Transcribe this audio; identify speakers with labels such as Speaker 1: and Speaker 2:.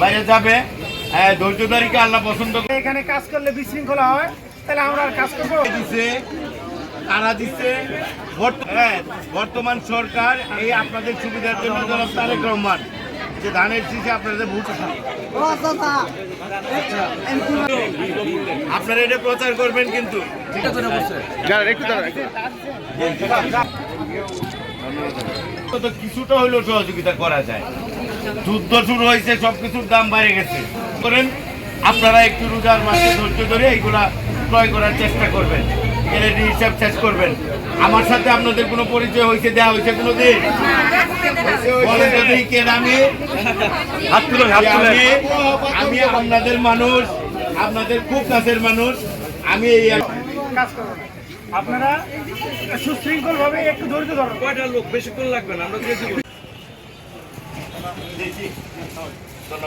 Speaker 1: বাইরে যাবে ধৈর্যধারীকে আল্লাহ পছন্দ করে।
Speaker 2: এখানে কাজ করলে বিশৃঙ্খলা হয়, তাহলে আমরা আর কাজ করবো?
Speaker 1: দিছে কারা দিচ্ছে বর্তমান সরকার এই আপনাদের সুবিধার জন্য জনাব তারেক রহমান যে ধানের শীষে আপনাদের ভোট আপনারা এটা প্রচার করবেন কিন্তু কিছুটা হইলেও সহযোগিতা করা যায়। যুদ্ধ শুরু হয়েছে, সবকিছুর দাম বেড়ে গেছে। করেন আপনারা একটু রোজার মাসে ধৈর্য ধরে এইগুলা ক্রয় করার চেষ্টা করবেন, এলইডি হিসাব শেষ করবেন। আমার সাথে আপনাদের কোনো পরিচয় হয়েছে, দেওয়া হয়েছে কোনো দিন? আমি আপনাদের মানুষ, আপনাদের খুব কাছের মানুষ। আমি এই
Speaker 2: কাজ করবো না। আপনারা সুশৃঙ্খল ভাবে একটু ধৈর্য ধরুন।
Speaker 3: কয়টা লোক বেশিক্ষণ লাগবে না, আমরা